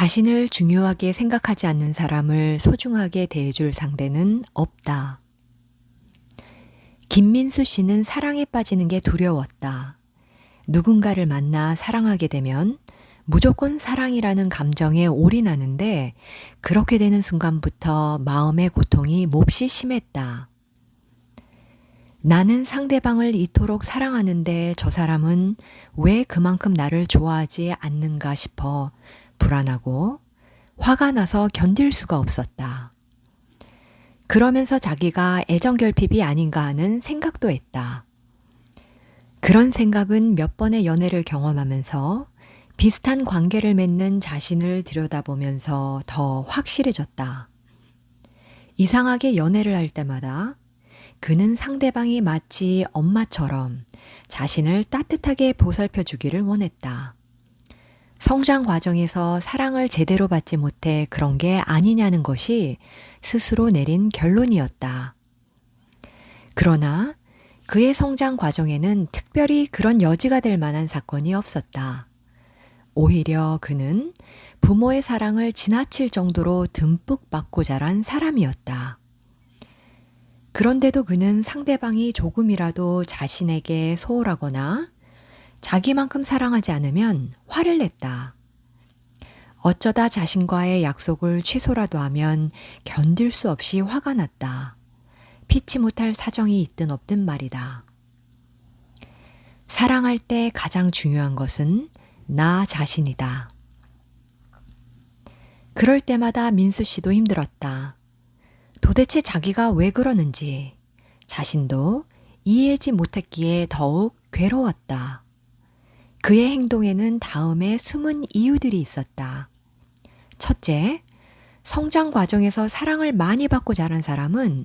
자신을 중요하게 생각하지 않는 사람을 소중하게 대해줄 상대는 없다. 김민수 씨는 사랑에 빠지는 게 두려웠다. 누군가를 만나 사랑하게 되면 무조건 사랑이라는 감정에 올인하는데 그렇게 되는 순간부터 마음의 고통이 몹시 심했다. 나는 상대방을 이토록 사랑하는데 저 사람은 왜 그만큼 나를 좋아하지 않는가 싶어 불안하고 화가 나서 견딜 수가 없었다. 그러면서 자기가 애정결핍이 아닌가 하는 생각도 했다. 그런 생각은 몇 번의 연애를 경험하면서 비슷한 관계를 맺는 자신을 들여다보면서 더 확실해졌다. 이상하게 연애를 할 때마다 그는 상대방이 마치 엄마처럼 자신을 따뜻하게 보살펴 주기를 원했다. 성장 과정에서 사랑을 제대로 받지 못해 그런 게 아니냐는 것이 스스로 내린 결론이었다. 그러나 그의 성장 과정에는 특별히 그런 여지가 될 만한 사건이 없었다. 오히려 그는 부모의 사랑을 지나칠 정도로 듬뿍 받고 자란 사람이었다. 그런데도 그는 상대방이 조금이라도 자신에게 소홀하거나 자기만큼 사랑하지 않으면 화를 냈다. 어쩌다 자신과의 약속을 취소라도 하면 견딜 수 없이 화가 났다. 피치 못할 사정이 있든 없든 말이다. 사랑할 때 가장 중요한 것은 나 자신이다. 그럴 때마다 민수 씨도 힘들었다. 도대체 자기가 왜 그러는지 자신도 이해하지 못했기에 더욱 괴로웠다. 그의 행동에는 다음에 숨은 이유들이 있었다. 첫째, 성장 과정에서 사랑을 많이 받고 자란 사람은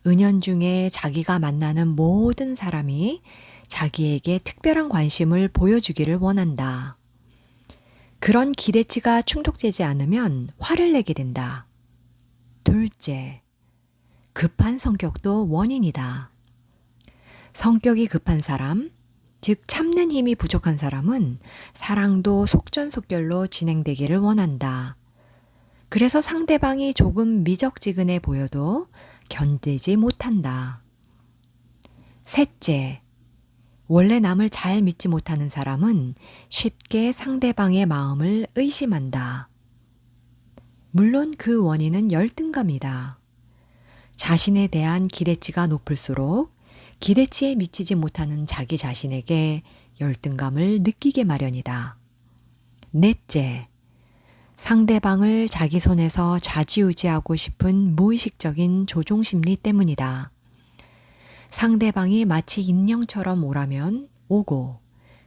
은연중에 자기가 만나는 모든 사람이 자기에게 특별한 관심을 보여주기를 원한다. 그런 기대치가 충족되지 않으면 화를 내게 된다. 둘째, 급한 성격도 원인이다. 성격이 급한 사람, 즉 참는 힘이 부족한 사람은 사랑도 속전속결로 진행되기를 원한다. 그래서 상대방이 조금 미적지근해 보여도 견디지 못한다. 셋째, 원래 남을 잘 믿지 못하는 사람은 쉽게 상대방의 마음을 의심한다. 물론 그 원인은 열등감이다. 자신에 대한 기대치가 높을수록 기대치에 미치지 못하는 자기 자신에게 열등감을 느끼게 마련이다. 넷째, 상대방을 자기 손에서 좌지우지하고 싶은 무의식적인 조종심리 때문이다. 상대방이 마치 인형처럼 오라면 오고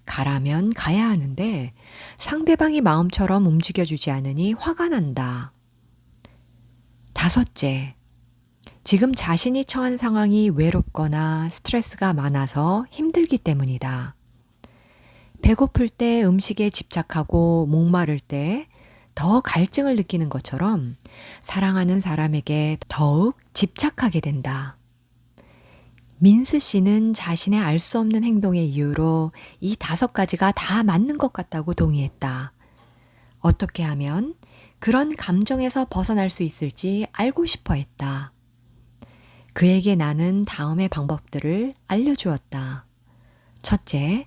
가라면 가야 하는데 상대방이 마음처럼 움직여주지 않으니 화가 난다. 다섯째, 지금 자신이 처한 상황이 외롭거나 스트레스가 많아서 힘들기 때문이다. 배고플 때 음식에 집착하고 목마를 때 더 갈증을 느끼는 것처럼 사랑하는 사람에게 더욱 집착하게 된다. 민수 씨는 자신의 알 수 없는 행동의 이유로 이 5가지가 다 맞는 것 같다고 동의했다. 어떻게 하면 그런 감정에서 벗어날 수 있을지 알고 싶어 했다. 그에게 나는 다음의 방법들을 알려주었다. 첫째,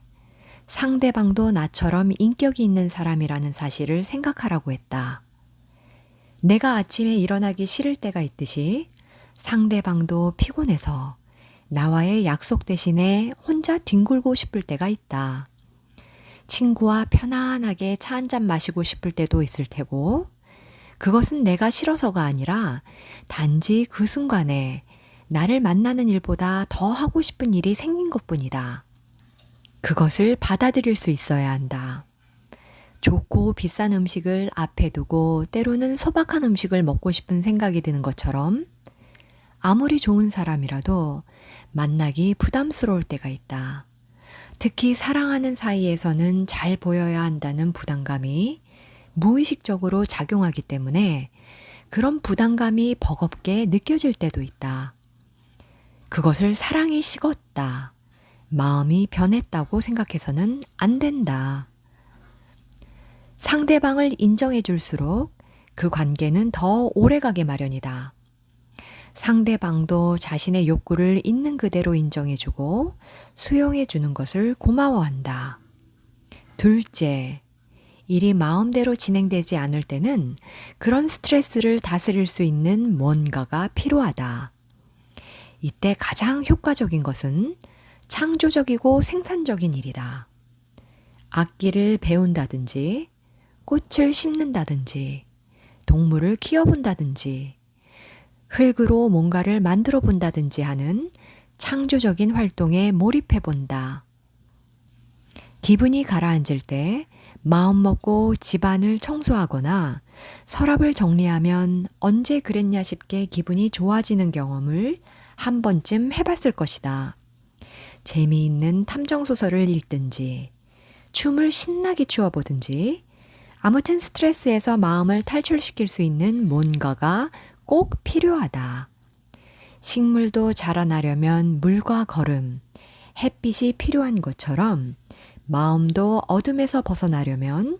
상대방도 나처럼 인격이 있는 사람이라는 사실을 생각하라고 했다. 내가 아침에 일어나기 싫을 때가 있듯이 상대방도 피곤해서 나와의 약속 대신에 혼자 뒹굴고 싶을 때가 있다. 친구와 편안하게 차 한잔 마시고 싶을 때도 있을 테고, 그것은 내가 싫어서가 아니라 단지 그 순간에 나를 만나는 일보다 더 하고 싶은 일이 생긴 것뿐이다. 그것을 받아들일 수 있어야 한다. 좋고 비싼 음식을 앞에 두고 때로는 소박한 음식을 먹고 싶은 생각이 드는 것처럼 아무리 좋은 사람이라도 만나기 부담스러울 때가 있다. 특히 사랑하는 사이에서는 잘 보여야 한다는 부담감이 무의식적으로 작용하기 때문에 그런 부담감이 버겁게 느껴질 때도 있다. 그것을 사랑이 식었다. 마음이 변했다고 생각해서는 안 된다. 상대방을 인정해 줄수록 그 관계는 더 오래가게 마련이다. 상대방도 자신의 욕구를 있는 그대로 인정해 주고 수용해 주는 것을 고마워한다. 둘째, 일이 마음대로 진행되지 않을 때는 그런 스트레스를 다스릴 수 있는 뭔가가 필요하다. 이때 가장 효과적인 것은 창조적이고 생산적인 일이다. 악기를 배운다든지, 꽃을 심는다든지, 동물을 키워본다든지, 흙으로 뭔가를 만들어 본다든지 하는 창조적인 활동에 몰입해 본다. 기분이 가라앉을 때 마음 먹고 집안을 청소하거나 서랍을 정리하면 언제 그랬냐 싶게 기분이 좋아지는 경험을 한 번쯤 해봤을 것이다. 재미있는 탐정소설을 읽든지, 춤을 신나게 추어보든지, 아무튼 스트레스에서 마음을 탈출시킬 수 있는 뭔가가 꼭 필요하다. 식물도 자라나려면 물과 거름, 햇빛이 필요한 것처럼 마음도 어둠에서 벗어나려면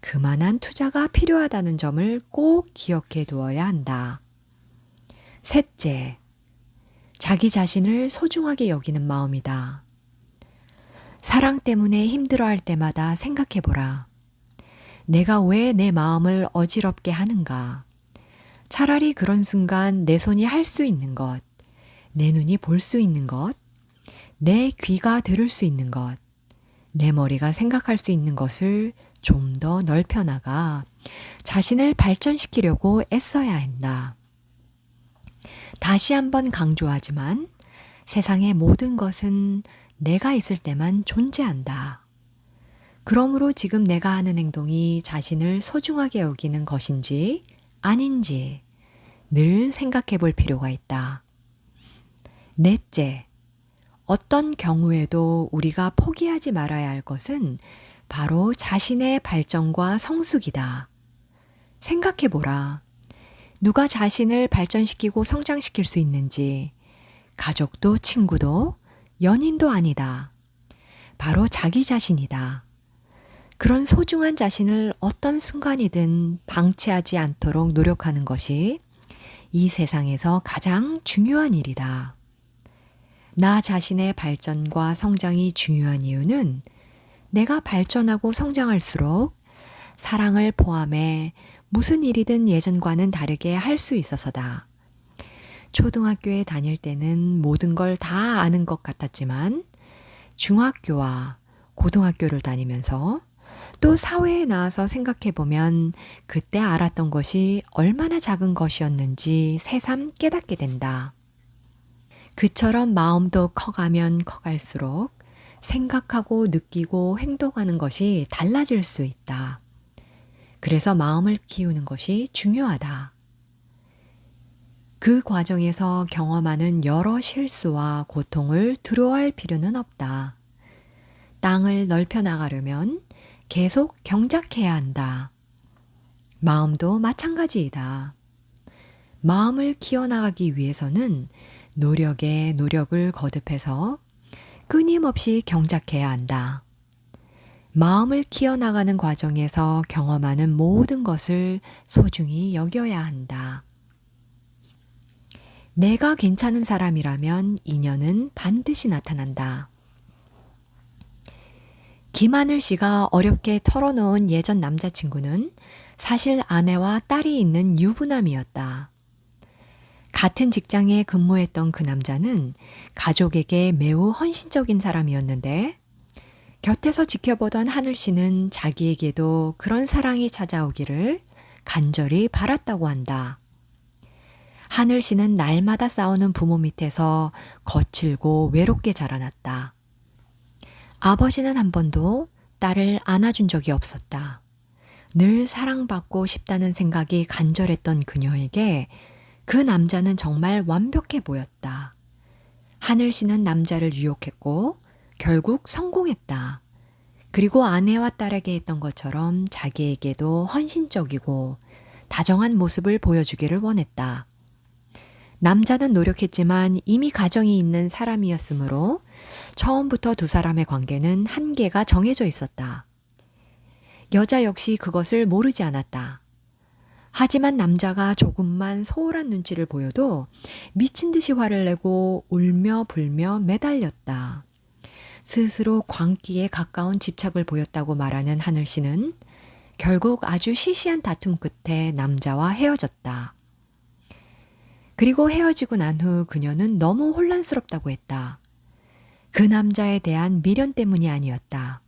그만한 투자가 필요하다는 점을 꼭 기억해 두어야 한다. 셋째, 자기 자신을 소중하게 여기는 마음이다. 사랑 때문에 힘들어할 때마다 생각해 보라. 내가 왜 내 마음을 어지럽게 하는가? 차라리 그런 순간 내 손이 할 수 있는 것, 내 눈이 볼 수 있는 것, 내 귀가 들을 수 있는 것, 내 머리가 생각할 수 있는 것을 좀 더 넓혀나가 자신을 발전시키려고 애써야 한다. 다시 한번 강조하지만 세상의 모든 것은 내가 있을 때만 존재한다. 그러므로 지금 내가 하는 행동이 자신을 소중하게 여기는 것인지 아닌지 늘 생각해 볼 필요가 있다. 넷째, 어떤 경우에도 우리가 포기하지 말아야 할 것은 바로 자신의 발전과 성숙이다. 생각해 보라. 누가 자신을 발전시키고 성장시킬 수 있는지 가족도 친구도 연인도 아니다. 바로 자기 자신이다. 그런 소중한 자신을 어떤 순간이든 방치하지 않도록 노력하는 것이 이 세상에서 가장 중요한 일이다. 나 자신의 발전과 성장이 중요한 이유는 내가 발전하고 성장할수록 사랑을 포함해 무슨 일이든 예전과는 다르게 할 수 있어서다. 초등학교에 다닐 때는 모든 걸 다 아는 것 같았지만 중학교와 고등학교를 다니면서 또 사회에 나와서 생각해보면 그때 알았던 것이 얼마나 작은 것이었는지 새삼 깨닫게 된다. 그처럼 마음도 커가면 커갈수록 생각하고 느끼고 행동하는 것이 달라질 수 있다. 그래서 마음을 키우는 것이 중요하다. 그 과정에서 경험하는 여러 실수와 고통을 두려워할 필요는 없다. 땅을 넓혀 나가려면 계속 경작해야 한다. 마음도 마찬가지이다. 마음을 키워나가기 위해서는 노력에 노력을 거듭해서 끊임없이 경작해야 한다. 마음을 키워나가는 과정에서 경험하는 모든 것을 소중히 여겨야 한다. 내가 괜찮은 사람이라면 인연은 반드시 나타난다. 김하늘 씨가 어렵게 털어놓은 예전 남자친구는 사실 아내와 딸이 있는 유부남이었다. 같은 직장에 근무했던 그 남자는 가족에게 매우 헌신적인 사람이었는데 곁에서 지켜보던 하늘 씨는 자기에게도 그런 사랑이 찾아오기를 간절히 바랐다고 한다. 하늘 씨는 날마다 싸우는 부모 밑에서 거칠고 외롭게 자라났다. 아버지는 한 번도 딸을 안아준 적이 없었다. 늘 사랑받고 싶다는 생각이 간절했던 그녀에게 그 남자는 정말 완벽해 보였다. 하늘 씨는 남자를 유혹했고 결국 성공했다. 그리고 아내와 딸에게 했던 것처럼 자기에게도 헌신적이고 다정한 모습을 보여주기를 원했다. 남자는 노력했지만 이미 가정이 있는 사람이었으므로 처음부터 두 사람의 관계는 한계가 정해져 있었다. 여자 역시 그것을 모르지 않았다. 하지만 남자가 조금만 소홀한 눈치를 보여도 미친 듯이 화를 내고 울며 불며 매달렸다. 스스로 광기에 가까운 집착을 보였다고 말하는 하늘 씨는 결국 아주 시시한 다툼 끝에 남자와 헤어졌다. 그리고 헤어지고 난 후 그녀는 너무 혼란스럽다고 했다. 그 남자에 대한 미련 때문이 아니었다.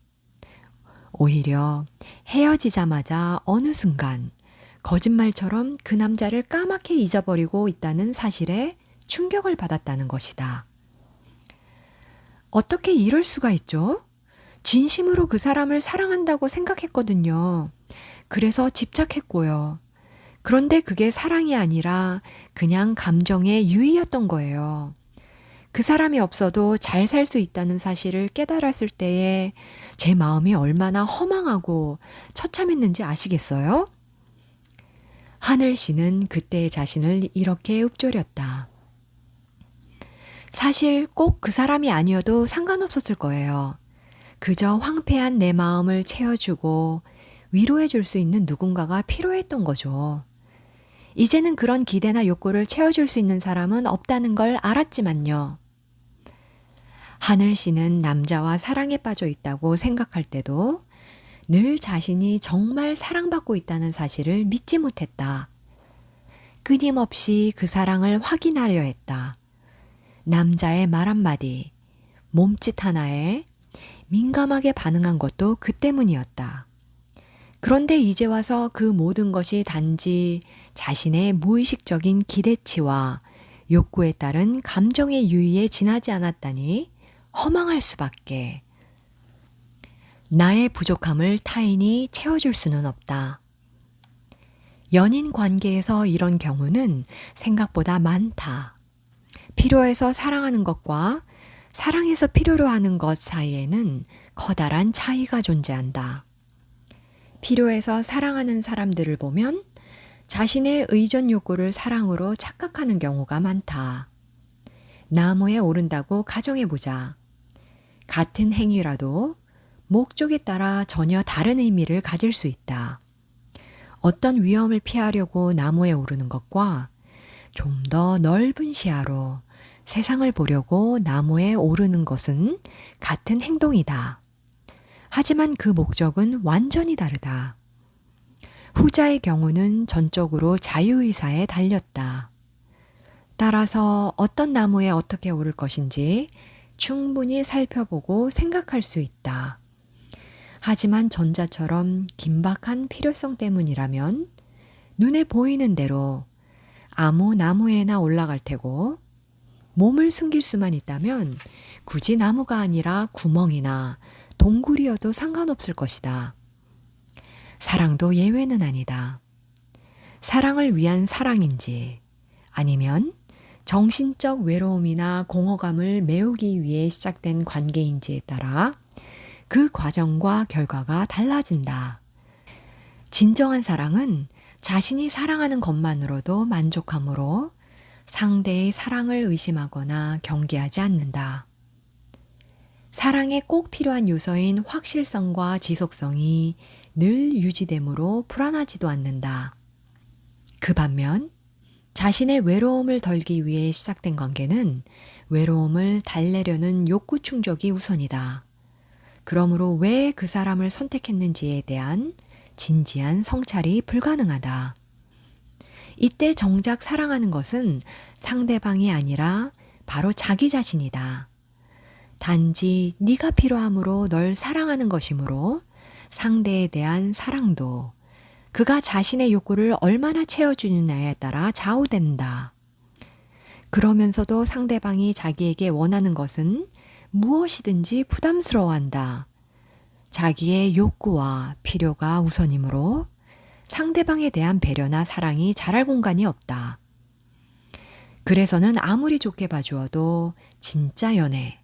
오히려 헤어지자마자 어느 순간 거짓말처럼 그 남자를 까맣게 잊어버리고 있다는 사실에 충격을 받았다는 것이다. 어떻게 이럴 수가 있죠? 진심으로 그 사람을 사랑한다고 생각했거든요. 그래서 집착했고요. 그런데 그게 사랑이 아니라 그냥 감정의 유의였던 거예요. 그 사람이 없어도 잘 살 수 있다는 사실을 깨달았을 때에 제 마음이 얼마나 허망하고 처참했는지 아시겠어요? 하늘 씨는 그때의 자신을 이렇게 읊조렸다. 사실 꼭 그 사람이 아니어도 상관없었을 거예요. 그저 황폐한 내 마음을 채워주고 위로해 줄 수 있는 누군가가 필요했던 거죠. 이제는 그런 기대나 욕구를 채워줄 수 있는 사람은 없다는 걸 알았지만요. 하늘 씨는 남자와 사랑에 빠져 있다고 생각할 때도 늘 자신이 정말 사랑받고 있다는 사실을 믿지 못했다. 끊임없이 그 사랑을 확인하려 했다. 남자의 말 한마디, 몸짓 하나에 민감하게 반응한 것도 그 때문이었다. 그런데 이제 와서 그 모든 것이 단지 자신의 무의식적인 기대치와 욕구에 따른 감정의 유의에 지나지 않았다니 허망할 수밖에. 나의 부족함을 타인이 채워줄 수는 없다. 연인 관계에서 이런 경우는 생각보다 많다. 필요해서 사랑하는 것과 사랑해서 필요로 하는 것 사이에는 커다란 차이가 존재한다. 필요해서 사랑하는 사람들을 보면 자신의 의존 욕구를 사랑으로 착각하는 경우가 많다. 나무에 오른다고 가정해보자. 같은 행위라도 목적에 따라 전혀 다른 의미를 가질 수 있다. 어떤 위험을 피하려고 나무에 오르는 것과 좀 더 넓은 시야로 세상을 보려고 나무에 오르는 것은 같은 행동이다. 하지만 그 목적은 완전히 다르다. 후자의 경우는 전적으로 자유의사에 달렸다. 따라서 어떤 나무에 어떻게 오를 것인지 충분히 살펴보고 생각할 수 있다. 하지만 전자처럼 긴박한 필요성 때문이라면 눈에 보이는 대로 아무 나무에나 올라갈 테고 몸을 숨길 수만 있다면 굳이 나무가 아니라 구멍이나 동굴이어도 상관없을 것이다. 사랑도 예외는 아니다. 사랑을 위한 사랑인지 아니면 정신적 외로움이나 공허감을 메우기 위해 시작된 관계인지에 따라 그 과정과 결과가 달라진다. 진정한 사랑은 자신이 사랑하는 것만으로도 만족하므로 상대의 사랑을 의심하거나 경계하지 않는다. 사랑에 꼭 필요한 요소인 확실성과 지속성이 늘 유지되므로 불안하지도 않는다. 그 반면 자신의 외로움을 덜기 위해 시작된 관계는 외로움을 달래려는 욕구 충족이 우선이다. 그러므로 왜 그 사람을 선택했는지에 대한 진지한 성찰이 불가능하다. 이때 정작 사랑하는 것은 상대방이 아니라 바로 자기 자신이다. 단지 네가 필요함으로 널 사랑하는 것이므로 상대에 대한 사랑도 그가 자신의 욕구를 얼마나 채워주느냐에 따라 좌우된다. 그러면서도 상대방이 자기에게 원하는 것은 무엇이든지 부담스러워한다. 자기의 욕구와 필요가 우선이므로 상대방에 대한 배려나 사랑이 자랄 공간이 없다. 그래서는 아무리 좋게 봐주어도 진짜 연애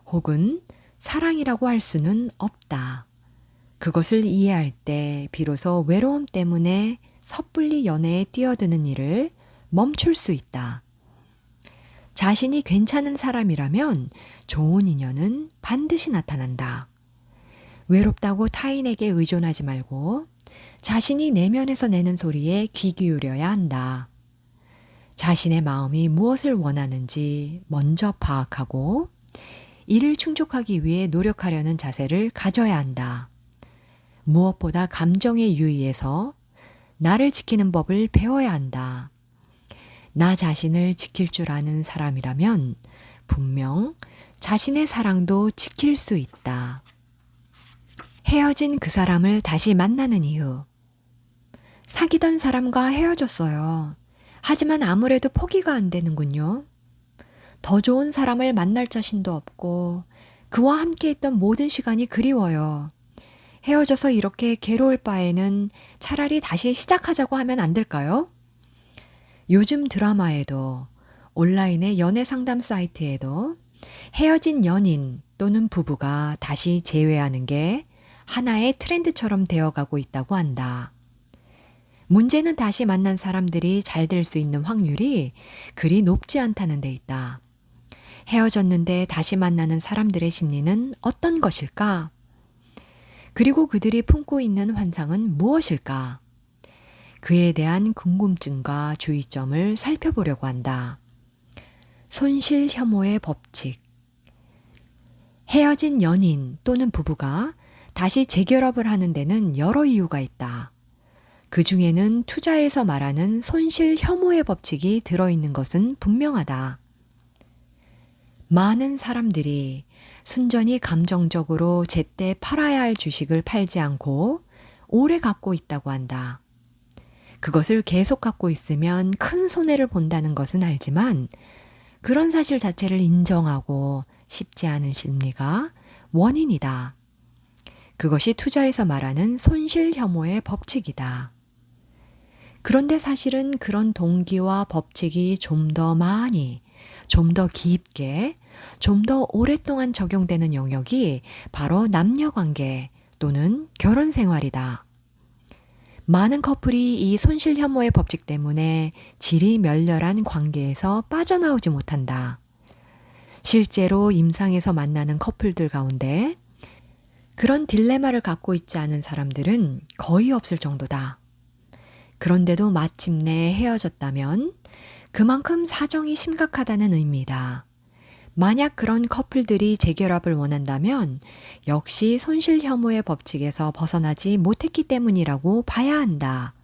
혹은 사랑이라고 할 수는 없다. 그것을 이해할 때 비로소 외로움 때문에 섣불리 연애에 뛰어드는 일을 멈출 수 있다. 자신이 괜찮은 사람이라면 좋은 인연은 반드시 나타난다. 외롭다고 타인에게 의존하지 말고 자신이 내면에서 내는 소리에 귀 기울여야 한다. 자신의 마음이 무엇을 원하는지 먼저 파악하고 이를 충족하기 위해 노력하려는 자세를 가져야 한다. 무엇보다 감정에 유의해서 나를 지키는 법을 배워야 한다. 나 자신을 지킬 줄 아는 사람이라면 분명 자신의 사랑도 지킬 수 있다. 헤어진 그 사람을 다시 만나는 이유. 사귀던 사람과 헤어졌어요. 하지만 아무래도 포기가 안 되는군요. 더 좋은 사람을 만날 자신도 없고 그와 함께 했던 모든 시간이 그리워요. 헤어져서 이렇게 괴로울 바에는 차라리 다시 시작하자고 하면 안 될까요? 요즘 드라마에도 온라인의 연애 상담 사이트에도 헤어진 연인 또는 부부가 다시 재회하는 게 하나의 트렌드처럼 되어가고 있다고 한다. 문제는 다시 만난 사람들이 잘 될 수 있는 확률이 그리 높지 않다는 데 있다. 헤어졌는데 다시 만나는 사람들의 심리는 어떤 것일까? 그리고 그들이 품고 있는 환상은 무엇일까? 그에 대한 궁금증과 주의점을 살펴보려고 한다. 손실 혐오의 법칙. 헤어진 연인 또는 부부가 다시 재결합을 하는 데는 여러 이유가 있다. 그 중에는 투자에서 말하는 손실 혐오의 법칙이 들어있는 것은 분명하다. 많은 사람들이 순전히 감정적으로 제때 팔아야 할 주식을 팔지 않고 오래 갖고 있다고 한다. 그것을 계속 갖고 있으면 큰 손해를 본다는 것은 알지만 그런 사실 자체를 인정하고 쉽지 않은 심리가 원인이다. 그것이 투자에서 말하는 손실 혐오의 법칙이다. 그런데 사실은 그런 동기와 법칙이 좀 더 많이, 좀 더 깊게, 좀 더 오랫동안 적용되는 영역이 바로 남녀관계 또는 결혼 생활이다. 많은 커플이 이 손실 혐오의 법칙 때문에 질이 멸렬한 관계에서 빠져나오지 못한다. 실제로 임상에서 만나는 커플들 가운데 그런 딜레마를 갖고 있지 않은 사람들은 거의 없을 정도다. 그런데도 마침내 헤어졌다면 그만큼 사정이 심각하다는 의미다. 만약 그런 커플들이 재결합을 원한다면 역시 손실 혐오의 법칙에서 벗어나지 못했기 때문이라고 봐야 한다.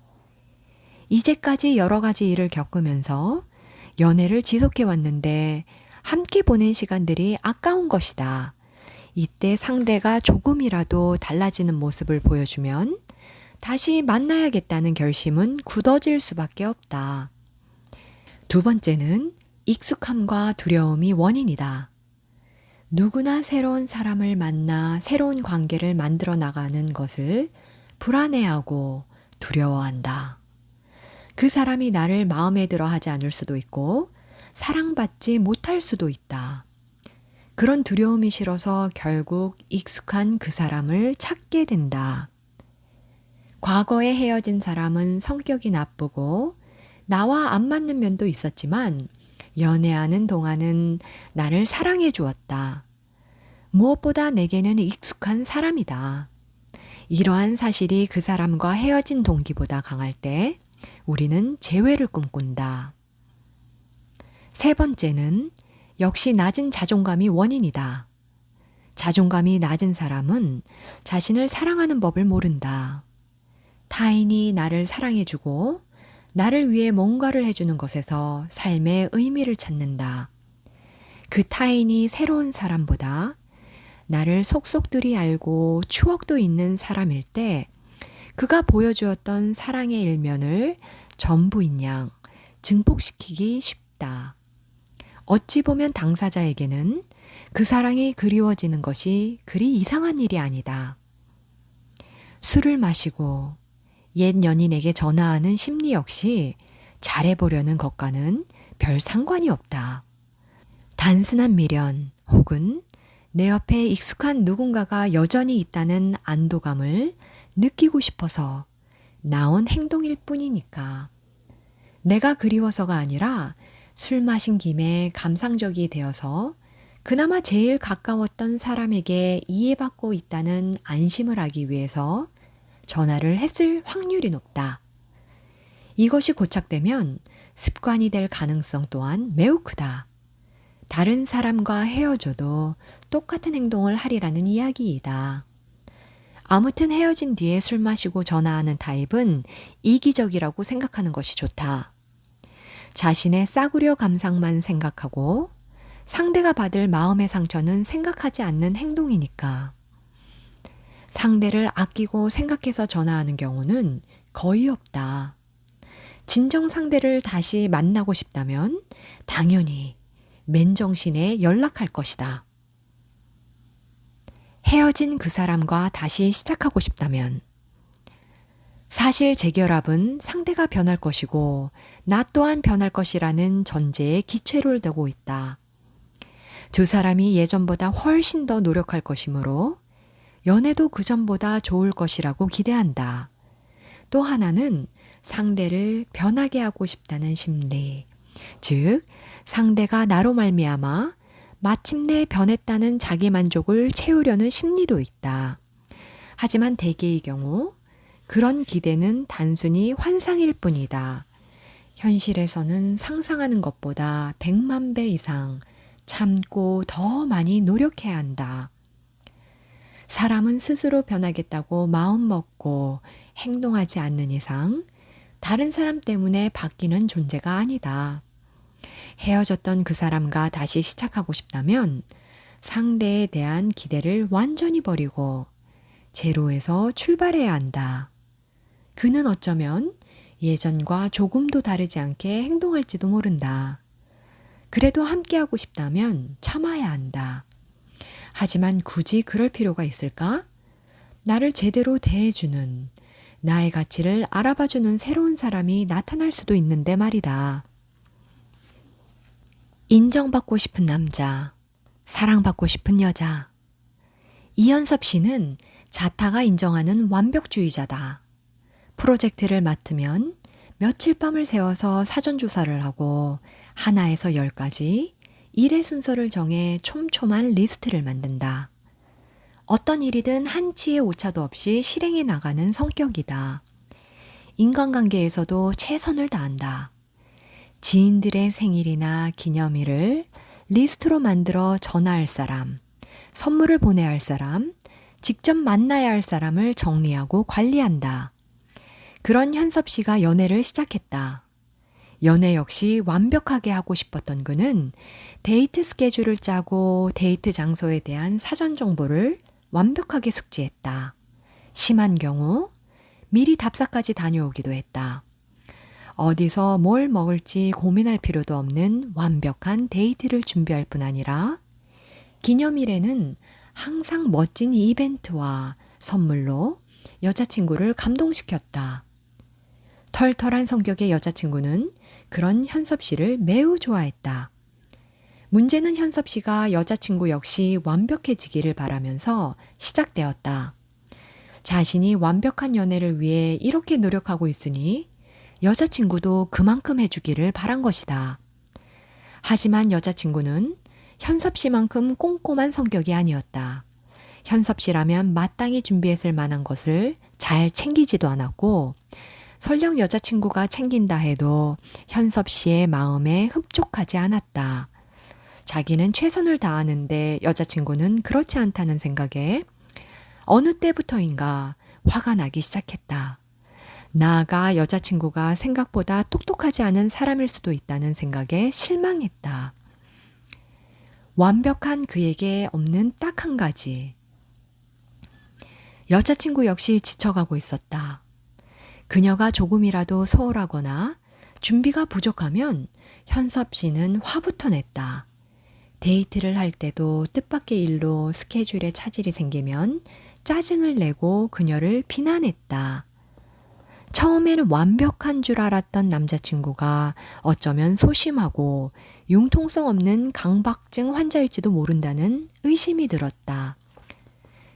이제까지 여러 가지 일을 겪으면서 연애를 지속해 왔는데 함께 보낸 시간들이 아까운 것이다. 이때 상대가 조금이라도 달라지는 모습을 보여주면 다시 만나야겠다는 결심은 굳어질 수밖에 없다. 두 번째는 익숙함과 두려움이 원인이다. 누구나 새로운 사람을 만나 새로운 관계를 만들어 나가는 것을 불안해하고 두려워한다. 그 사람이 나를 마음에 들어 하지 않을 수도 있고 사랑받지 못할 수도 있다. 그런 두려움이 싫어서 결국 익숙한 그 사람을 찾게 된다. 과거에 헤어진 사람은 성격이 나쁘고 나와 안 맞는 면도 있었지만 연애하는 동안은 나를 사랑해 주었다. 무엇보다 내게는 익숙한 사람이다. 이러한 사실이 그 사람과 헤어진 동기보다 강할 때 우리는 재회를 꿈꾼다. 세 번째는 역시 낮은 자존감이 원인이다. 자존감이 낮은 사람은 자신을 사랑하는 법을 모른다. 타인이 나를 사랑해주고 나를 위해 뭔가를 해주는 것에서 삶의 의미를 찾는다. 그 타인이 새로운 사람보다 나를 속속들이 알고 추억도 있는 사람일 때 그가 보여주었던 사랑의 일면을 전부인 양 증폭시키기 쉽다. 어찌 보면 당사자에게는 그 사랑이 그리워지는 것이 그리 이상한 일이 아니다. 술을 마시고 옛 연인에게 전화하는 심리 역시 잘해보려는 것과는 별 상관이 없다. 단순한 미련 혹은 내 옆에 익숙한 누군가가 여전히 있다는 안도감을 느끼고 싶어서 나온 행동일 뿐이니까. 내가 그리워서가 아니라 술 마신 김에 감상적이 되어서 그나마 제일 가까웠던 사람에게 이해받고 있다는 안심을 하기 위해서 전화를 했을 확률이 높다. 이것이 고착되면 습관이 될 가능성 또한 매우 크다. 다른 사람과 헤어져도 똑같은 행동을 하리라는 이야기이다. 아무튼 헤어진 뒤에 술 마시고 전화하는 타입은 이기적이라고 생각하는 것이 좋다. 자신의 싸구려 감상만 생각하고 상대가 받을 마음의 상처는 생각하지 않는 행동이니까. 상대를 아끼고 생각해서 전화하는 경우는 거의 없다. 진정 상대를 다시 만나고 싶다면 당연히 맨정신에 연락할 것이다. 헤어진 그 사람과 다시 시작하고 싶다면 사실 재결합은 상대가 변할 것이고 나 또한 변할 것이라는 전제에 기초를 두고 있다. 두 사람이 예전보다 훨씬 더 노력할 것이므로 연애도 그전보다 좋을 것이라고 기대한다. 또 하나는 상대를 변하게 하고 싶다는 심리, 즉 상대가 나로 말미암아 마침내 변했다는 자기 만족을 채우려는 심리도 있다. 하지만 대개의 경우 그런 기대는 단순히 환상일 뿐이다. 현실에서는 상상하는 것보다 100만 배 이상 참고 더 많이 노력해야 한다. 사람은 스스로 변하겠다고 마음먹고 행동하지 않는 이상 다른 사람 때문에 바뀌는 존재가 아니다. 헤어졌던 그 사람과 다시 시작하고 싶다면 상대에 대한 기대를 완전히 버리고 제로에서 출발해야 한다. 그는 어쩌면 예전과 조금도 다르지 않게 행동할지도 모른다. 그래도 함께하고 싶다면 참아야 한다. 하지만 굳이 그럴 필요가 있을까? 나를 제대로 대해주는, 나의 가치를 알아봐주는 새로운 사람이 나타날 수도 있는데 말이다. 인정받고 싶은 남자, 사랑받고 싶은 여자. 이현섭 씨는 자타가 인정하는 완벽주의자다. 프로젝트를 맡으면 며칠 밤을 새워서 사전조사를 하고 하나에서 10까지 일의 순서를 정해 촘촘한 리스트를 만든다. 어떤 일이든 한치의 오차도 없이 실행해 나가는 성격이다. 인간관계에서도 최선을 다한다. 지인들의 생일이나 기념일을 리스트로 만들어 전화할 사람, 선물을 보내야 할 사람, 직접 만나야 할 사람을 정리하고 관리한다. 그런 현섭 씨가 연애를 시작했다. 연애 역시 완벽하게 하고 싶었던 그는 데이트 스케줄을 짜고 데이트 장소에 대한 사전 정보를 완벽하게 숙지했다. 심한 경우 미리 답사까지 다녀오기도 했다. 어디서 뭘 먹을지 고민할 필요도 없는 완벽한 데이트를 준비할 뿐 아니라 기념일에는 항상 멋진 이벤트와 선물로 여자친구를 감동시켰다. 털털한 성격의 여자친구는 그런 현섭 씨를 매우 좋아했다. 문제는 현섭 씨가 여자친구 역시 완벽해지기를 바라면서 시작되었다. 자신이 완벽한 연애를 위해 이렇게 노력하고 있으니 여자친구도 그만큼 해주기를 바란 것이다. 하지만 여자친구는 현섭 씨만큼 꼼꼼한 성격이 아니었다. 현섭 씨라면 마땅히 준비했을 만한 것을 잘 챙기지도 않았고 설령 여자친구가 챙긴다 해도 현섭 씨의 마음에 흡족하지 않았다. 자기는 최선을 다하는데 여자친구는 그렇지 않다는 생각에 어느 때부터인가 화가 나기 시작했다. 나아가 여자친구가 생각보다 똑똑하지 않은 사람일 수도 있다는 생각에 실망했다. 완벽한 그에게 없는 딱 한 가지. 여자친구 역시 지쳐가고 있었다. 그녀가 조금이라도 소홀하거나 준비가 부족하면 현섭 씨는 화부터 냈다. 데이트를 할 때도 뜻밖의 일로 스케줄에 차질이 생기면 짜증을 내고 그녀를 비난했다. 처음에는 완벽한 줄 알았던 남자친구가 어쩌면 소심하고 융통성 없는 강박증 환자일지도 모른다는 의심이 들었다.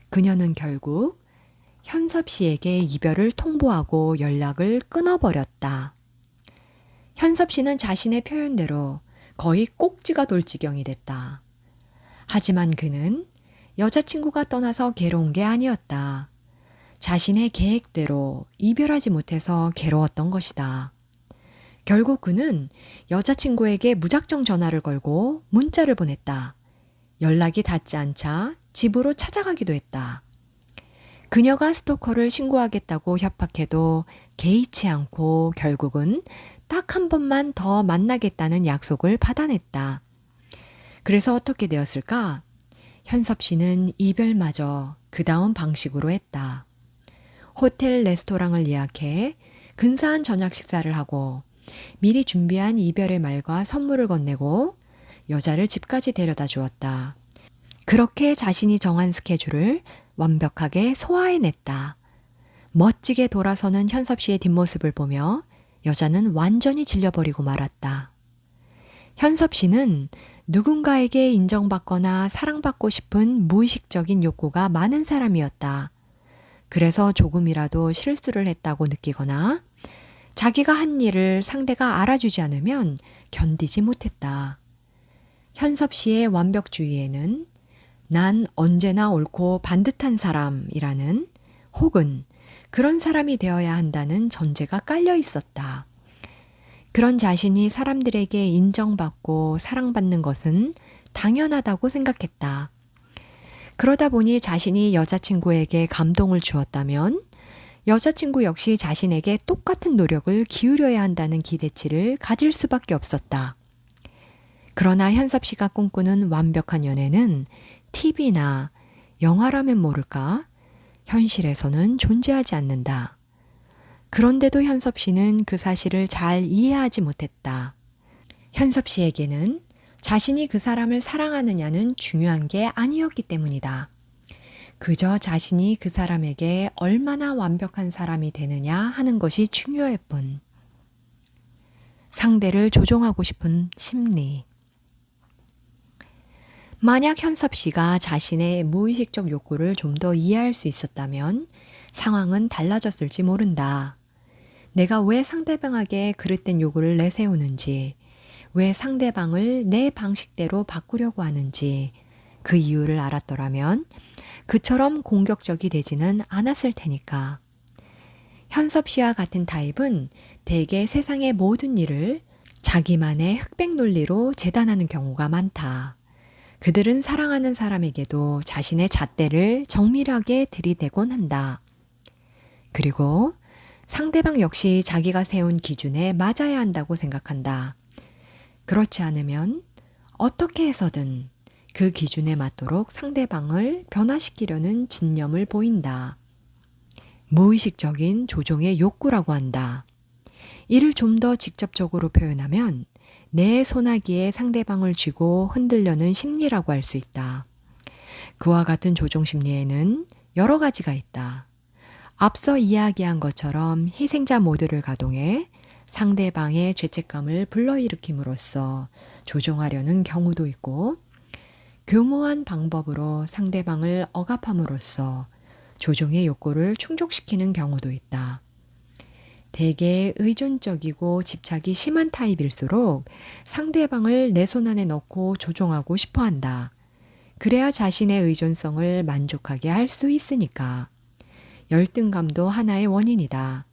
그녀는 결국 현섭 씨에게 이별을 통보하고 연락을 끊어버렸다. 현섭 씨는 자신의 표현대로 거의 꼭지가 돌 지경이 됐다. 하지만 그는 여자친구가 떠나서 괴로운 게 아니었다. 자신의 계획대로 이별하지 못해서 괴로웠던 것이다. 결국 그는 여자친구에게 무작정 전화를 걸고 문자를 보냈다. 연락이 닿지 않자 집으로 찾아가기도 했다. 그녀가 스토커를 신고하겠다고 협박해도 개의치 않고 결국은 딱 한 번만 더 만나겠다는 약속을 받아냈다. 그래서 어떻게 되었을까? 현섭 씨는 이별마저 그 다음 방식으로 했다. 호텔 레스토랑을 예약해 근사한 저녁 식사를 하고 미리 준비한 이별의 말과 선물을 건네고 여자를 집까지 데려다 주었다. 그렇게 자신이 정한 스케줄을 완벽하게 소화해냈다. 멋지게 돌아서는 현섭 씨의 뒷모습을 보며 여자는 완전히 질려버리고 말았다. 현섭 씨는 누군가에게 인정받거나 사랑받고 싶은 무의식적인 욕구가 많은 사람이었다. 그래서 조금이라도 실수를 했다고 느끼거나 자기가 한 일을 상대가 알아주지 않으면 견디지 못했다. 현섭 씨의 완벽주의에는 난 언제나 옳고 반듯한 사람이라는 혹은 그런 사람이 되어야 한다는 전제가 깔려 있었다. 그런 자신이 사람들에게 인정받고 사랑받는 것은 당연하다고 생각했다. 그러다 보니 자신이 여자친구에게 감동을 주었다면 여자친구 역시 자신에게 똑같은 노력을 기울여야 한다는 기대치를 가질 수밖에 없었다. 그러나 현섭 씨가 꿈꾸는 완벽한 연애는 TV나 영화라면 모를까? 현실에서는 존재하지 않는다. 그런데도 현섭 씨는 그 사실을 잘 이해하지 못했다. 현섭 씨에게는 자신이 그 사람을 사랑하느냐는 중요한 게 아니었기 때문이다. 그저 자신이 그 사람에게 얼마나 완벽한 사람이 되느냐 하는 것이 중요할 뿐. 상대를 조종하고 싶은 심리. 만약 현섭 씨가 자신의 무의식적 욕구를 좀 더 이해할 수 있었다면 상황은 달라졌을지 모른다. 내가 왜 상대방에게 그릇된 요구를 내세우는지, 왜 상대방을 내 방식대로 바꾸려고 하는지 그 이유를 알았더라면 그처럼 공격적이 되지는 않았을 테니까. 현섭 씨와 같은 타입은 대개 세상의 모든 일을 자기만의 흑백 논리로 재단하는 경우가 많다. 그들은 사랑하는 사람에게도 자신의 잣대를 정밀하게 들이대곤 한다. 그리고 상대방 역시 자기가 세운 기준에 맞아야 한다고 생각한다. 그렇지 않으면 어떻게 해서든 그 기준에 맞도록 상대방을 변화시키려는 진념을 보인다. 무의식적인 조종의 욕구라고 한다. 이를 좀 더 직접적으로 표현하면 내 소나기에 상대방을 쥐고 흔들려는 심리라고 할 수 있다. 그와 같은 조종 심리에는 여러 가지가 있다. 앞서 이야기한 것처럼 희생자 모드를 가동해 상대방의 죄책감을 불러일으킴으로써 조종하려는 경우도 있고, 교묘한 방법으로 상대방을 억압함으로써 조종의 욕구를 충족시키는 경우도 있다. 대개 의존적이고 집착이 심한 타입일수록 상대방을 내 손 안에 넣고 조종하고 싶어 한다. 그래야 자신의 의존성을 만족하게 할 수 있으니까. 열등감도 하나의 원인이다.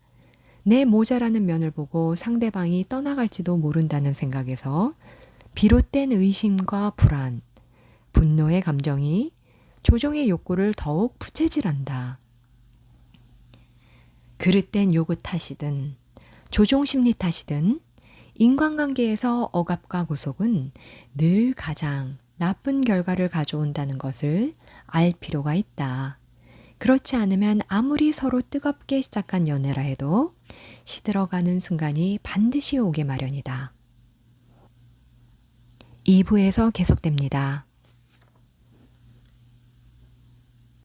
내 모자라는 면을 보고 상대방이 떠나갈지도 모른다는 생각에서 비롯된 의심과 불안, 분노의 감정이 조종의 욕구를 더욱 부채질한다. 그릇된 요구 탓이든 조종 심리 탓이든 인간관계에서 억압과 구속은 늘 가장 나쁜 결과를 가져온다는 것을 알 필요가 있다. 그렇지 않으면 아무리 서로 뜨겁게 시작한 연애라 해도 시들어가는 순간이 반드시 오게 마련이다. 2부에서 계속됩니다.